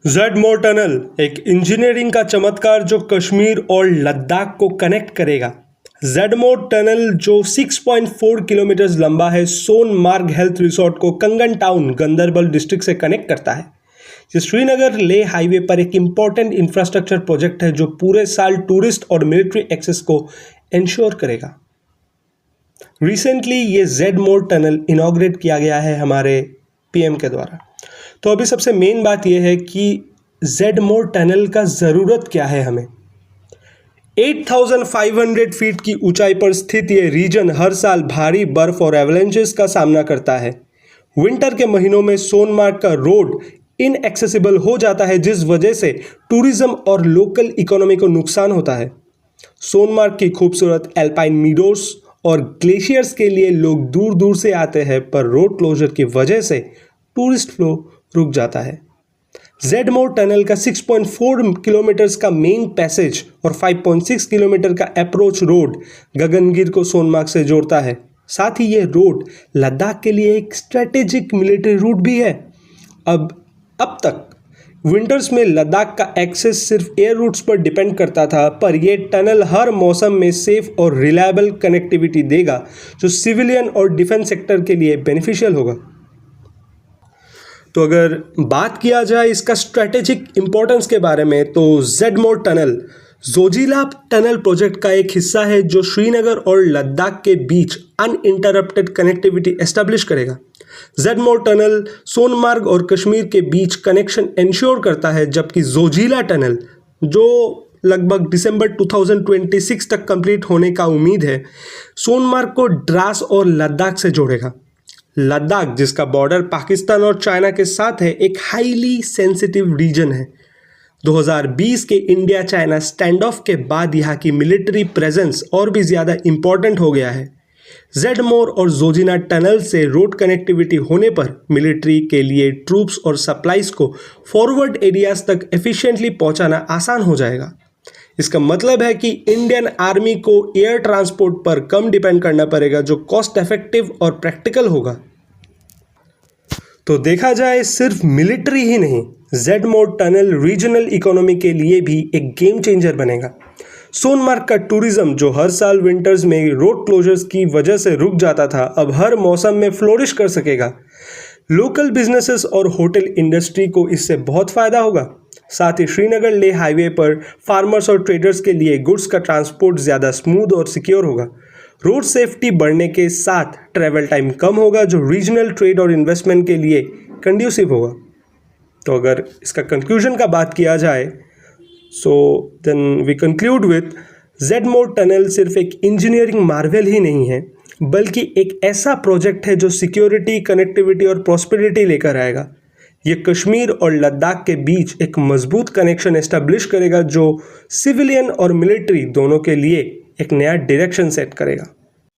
ज़ेड-मोर tunnel एक engineering का चमत्कार जो कश्मीर और लद्दाख को कनेक्ट करेगा। ज़ेड-मोर टनल जो 6.4 किलोमीटर लंबा है, सोनमार्ग हेल्थ रिसोर्ट को कंगन टाउन गंदरबल डिस्ट्रिक्ट से कनेक्ट करता है। ये श्रीनगर लेह हाईवे पर एक इम्पॉर्टेंट इंफ्रास्ट्रक्चर प्रोजेक्ट है जो पूरे साल टूरिस्ट और मिलिट्री एक्सेस को इंश्योर करेगा। रिसेंटली ये ज़ेड-मोर टनल इनॉग्रेट किया गया है हमारे पीएम के द्वारा। तो अभी सबसे मेन बात यह है कि ज़ेड-मोर टनल का ज़रूरत क्या है हमें। 8,500 फीट की ऊंचाई पर स्थित ये रीजन हर साल भारी बर्फ और एवलेंचेस का सामना करता है। विंटर के महीनों में सोनमार्ग का रोड इनएक्सेसिबल हो जाता है, जिस वजह से टूरिज्म और लोकल इकोनॉमी को नुकसान होता है। सोनमार्ग की खूबसूरत एल्पाइन मीडोज और ग्लेशियर्स के लिए लोग दूर दूर से आते हैं, पर रोड क्लोजर की वजह से टूरिस्ट फ्लो रुक जाता है। ज़ेड-मोर टनल का 6.4 किलोमीटर का मेन पैसेज और 5.6 किलोमीटर का अप्रोच रोड गगनगिर को सोनमार्ग से जोड़ता है। साथ ही ये रोड लद्दाख के लिए एक स्ट्रेटेजिक मिलिट्री रूट भी है। अब तक विंटर्स में लद्दाख का एक्सेस सिर्फ एयर रूट्स पर डिपेंड करता था, पर यह टनल हर मौसम में सेफ और रिलायबल कनेक्टिविटी देगा जो सिविलियन और डिफेंस सेक्टर के लिए बेनिफिशियल होगा। तो अगर बात किया जाए इसका स्ट्रैटेजिक इंपॉर्टेंस के बारे में, तो ज़ेड-मोर टनल जोजिला टनल प्रोजेक्ट का एक हिस्सा है जो श्रीनगर और लद्दाख के बीच अनइंटरप्टेड कनेक्टिविटी एस्टेब्लिश करेगा। ज़ेड-मोर टनल सोनमार्ग और कश्मीर के बीच कनेक्शन इंश्योर करता है, जबकि जोजिला टनल जो लगभग दिसंबर 2026 तक कंप्लीट होने का उम्मीद है, सोनमार्ग को द्रास और लद्दाख से जोड़ेगा। लद्दाख, जिसका बॉर्डर पाकिस्तान और चाइना के साथ है, एक हाईली सेंसिटिव रीजन है। 2020 के इंडिया चाइना स्टैंड ऑफ के बाद यहाँ की मिलिट्री प्रेजेंस और भी ज़्यादा इम्पॉर्टेंट हो गया है। ज़ेड-मोर और जोजिला टनल से रोड कनेक्टिविटी होने पर मिलिट्री के लिए ट्रूप्स और सप्लाईज को फॉरवर्ड एरियाज तक एफिशिएंटली पहुँचाना आसान हो जाएगा। इसका मतलब है कि इंडियन आर्मी को एयर ट्रांसपोर्ट पर कम डिपेंड करना पड़ेगा, जो कॉस्ट इफेक्टिव और प्रैक्टिकल होगा। तो देखा जाए सिर्फ मिलिट्री ही नहीं, ज़ेड-मोर टनल रीजनल इकोनॉमी के लिए भी एक गेम चेंजर बनेगा। सोनमार्ग का टूरिज्म जो हर साल विंटर्स में रोड क्लोजर्स की वजह से रुक जाता था, अब हर मौसम में फ्लोरिश कर सकेगा। लोकल बिजनेसेस और होटल इंडस्ट्री को इससे बहुत फ़ायदा होगा। साथ ही श्रीनगर लेह हाईवे पर फार्मर्स और ट्रेडर्स के लिए गुड्स का ट्रांसपोर्ट ज़्यादा स्मूथ और सिक्योर होगा। रोड सेफ्टी बढ़ने के साथ ट्रैवल टाइम कम होगा, जो रीजनल ट्रेड और इन्वेस्टमेंट के लिए कंड्यूसिव होगा। तो अगर इसका कंक्लूजन का बात किया जाए, so then we conclude with Z-Morh tunnel सिर्फ एक इंजीनियरिंग मार्वेल ही नहीं है, बल्कि एक ऐसा प्रोजेक्ट है जो सिक्योरिटी, कनेक्टिविटी और प्रॉस्पेरिटी लेकर आएगा। ये कश्मीर और लद्दाख के बीच एक मजबूत कनेक्शन एस्टेब्लिश करेगा जो सिविलियन और मिलिट्री दोनों के लिए एक नया डायरेक्शन सेट करेगा।